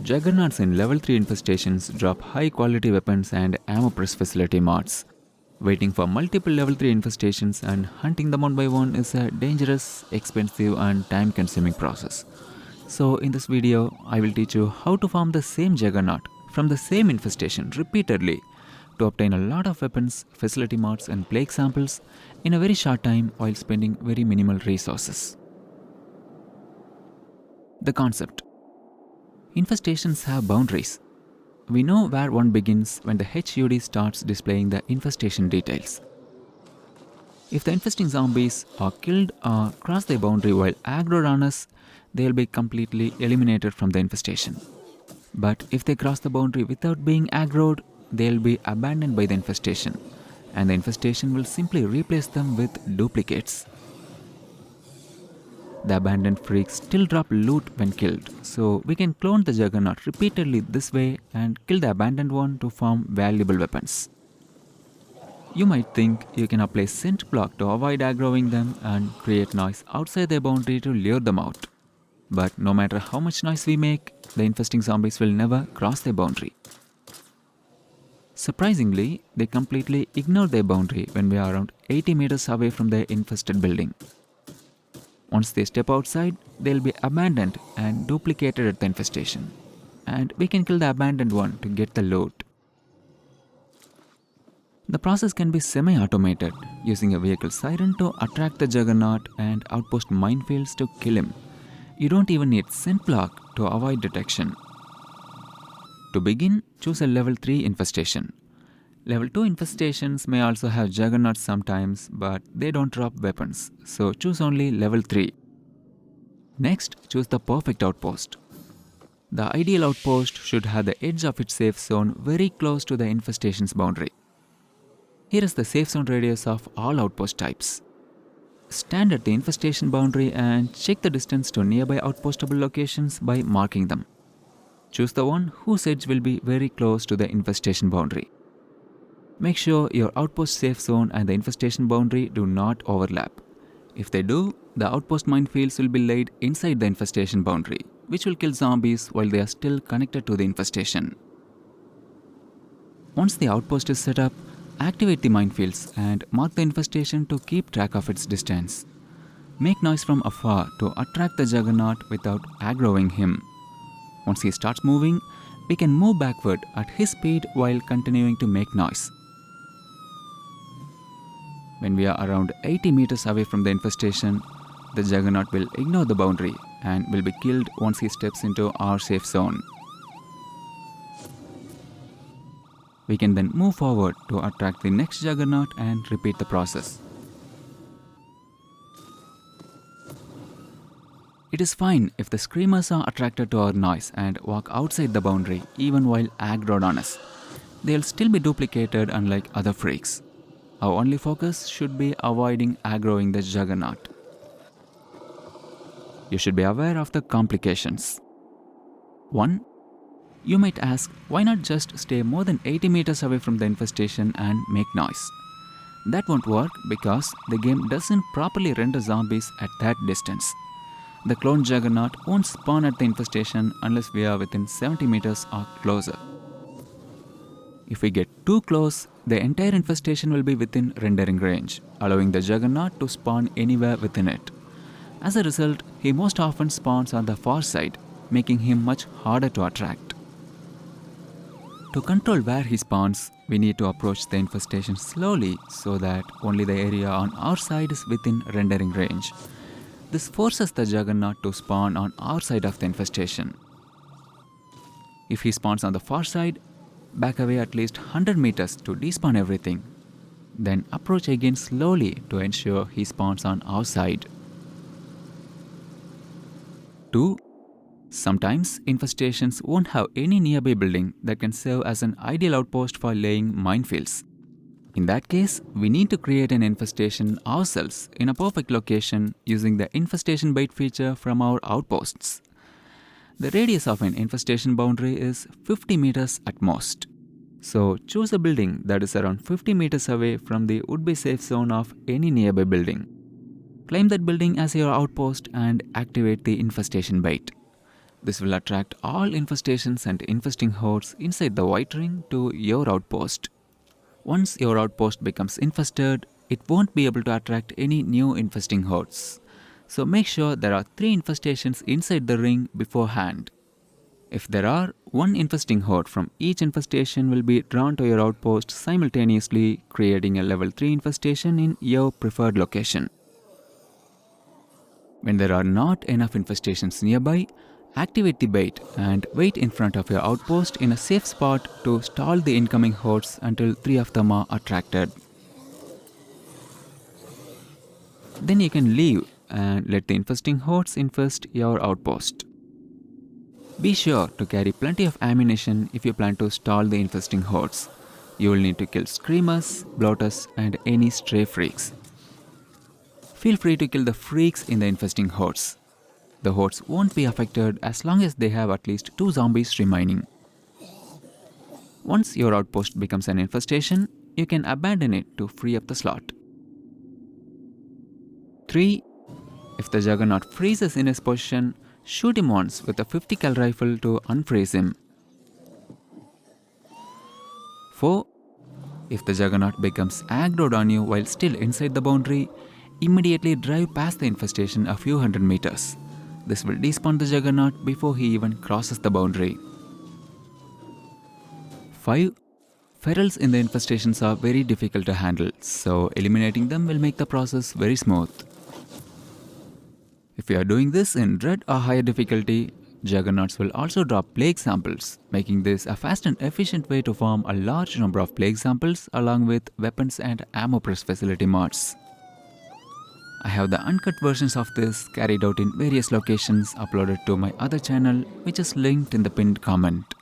Juggernauts in level 3 infestations drop high quality weapons and ammo press facility mods. Waiting for multiple level 3 infestations and hunting them one by one is a dangerous, expensive and time consuming process. So in this video, I will teach you how to farm the same Juggernaut from the same infestation repeatedly to obtain a lot of weapons, facility mods and plague samples in a very short time while spending very minimal resources. The concept. Infestations have boundaries. We know where one begins when the HUD starts displaying the infestation details. If the infesting zombies are killed or cross the boundary while aggroed on us, they will be completely eliminated from the infestation. But if they cross the boundary without being aggroed, they will be abandoned by the infestation, and the infestation will simply replace them with duplicates. The abandoned freaks still drop loot when killed, so we can clone the Juggernaut repeatedly this way and kill the abandoned one to farm valuable weapons. You might think you can apply scent block to avoid aggroing them and create noise outside their boundary to lure them out. But no matter how much noise we make, the infesting zombies will never cross their boundary. Surprisingly, they completely ignore their boundary when we are around 80 meters away from their infested building. Once they step outside, they'll be abandoned and duplicated at the infestation, and we can kill the abandoned one to get the loot. The process can be semi-automated, using a vehicle siren to attract the Juggernaut and outpost minefields to kill him. You don't even need scent block to avoid detection. To begin, choose a level 3 infestation. Level 2 infestations may also have Juggernauts sometimes, but they don't drop weapons, so choose only level 3. Next, choose the perfect outpost. The ideal outpost should have the edge of its safe zone very close to the infestation's boundary. Here is the safe zone radius of all outpost types. Stand at the infestation boundary and check the distance to nearby outpostable locations by marking them. Choose the one whose edge will be very close to the infestation boundary. Make sure your outpost safe zone and the infestation boundary do not overlap. If they do, the outpost minefields will be laid inside the infestation boundary, which will kill zombies while they are still connected to the infestation. Once the outpost is set up, activate the minefields and mark the infestation to keep track of its distance. Make noise from afar to attract the Juggernaut without aggroing him. Once he starts moving, we can move backward at his speed while continuing to make noise. When we are around 80 meters away from the infestation, the Juggernaut will ignore the boundary and will be killed once he steps into our safe zone. We can then move forward to attract the next Juggernaut and repeat the process. It is fine if the screamers are attracted to our noise and walk outside the boundary even while aggroed on us. They'll still be duplicated unlike other freaks. Our only focus should be avoiding aggroing the Juggernaut. You should be aware of the complications. 1. You might ask, why not just stay more than 80 meters away from the infestation and make noise? That won't work because the game doesn't properly render zombies at that distance. The clone Juggernaut won't spawn at the infestation unless we are within 70 meters or closer. If we get too close, the entire infestation will be within rendering range, allowing the Juggernaut to spawn anywhere within it. As a result, he most often spawns on the far side, making him much harder to attract. To control where he spawns, we need to approach the infestation slowly so that only the area on our side is within rendering range. This forces the Juggernaut to spawn on our side of the infestation. If he spawns on the far side, back away at least 100 meters to despawn everything. Then approach again slowly to ensure he spawns on our side. 2. Sometimes infestations won't have any nearby building that can serve as an ideal outpost for laying minefields. In that case, we need to create an infestation ourselves in a perfect location using the infestation bait feature from our outposts. The radius of an infestation boundary is 50 meters at most. So choose a building that is around 50 meters away from the would-be safe zone of any nearby building. Claim that building as your outpost and activate the infestation bait. This will attract all infestations and infesting hordes inside the white ring to your outpost. Once your outpost becomes infested, it won't be able to attract any new infesting hordes. So make sure there are 3 infestations inside the ring beforehand. If there are, one infesting horde from each infestation will be drawn to your outpost simultaneously, creating a level 3 infestation in your preferred location. When there are not enough infestations nearby, activate the bait and wait in front of your outpost in a safe spot to stall the incoming hordes until 3 of them are attracted. Then you can leave and let the infesting hordes infest your outpost. Be sure to carry plenty of ammunition if you plan to stall the infesting hordes. You will need to kill screamers, bloaters, and any stray freaks. Feel free to kill the freaks in the infesting hordes. The hordes won't be affected as long as they have at least 2 zombies remaining. Once your outpost becomes an infestation, you can abandon it to free up the slot. 3. If the Juggernaut freezes in his position, shoot him once with a 50 cal rifle to unfreeze him. 4. If the Juggernaut becomes aggroed on you while still inside the boundary, immediately drive past the infestation a few hundred meters. This will despawn the Juggernaut before he even crosses the boundary. 5. Ferals in the infestations are very difficult to handle, so eliminating them will make the process very smooth. If you are doing this in Dread or higher difficulty, Juggernauts will also drop plague samples, making this a fast and efficient way to farm a large number of plague samples along with weapons and ammo press facility mods. I have the uncut versions of this carried out in various locations uploaded to my other channel, which is linked in the pinned comment.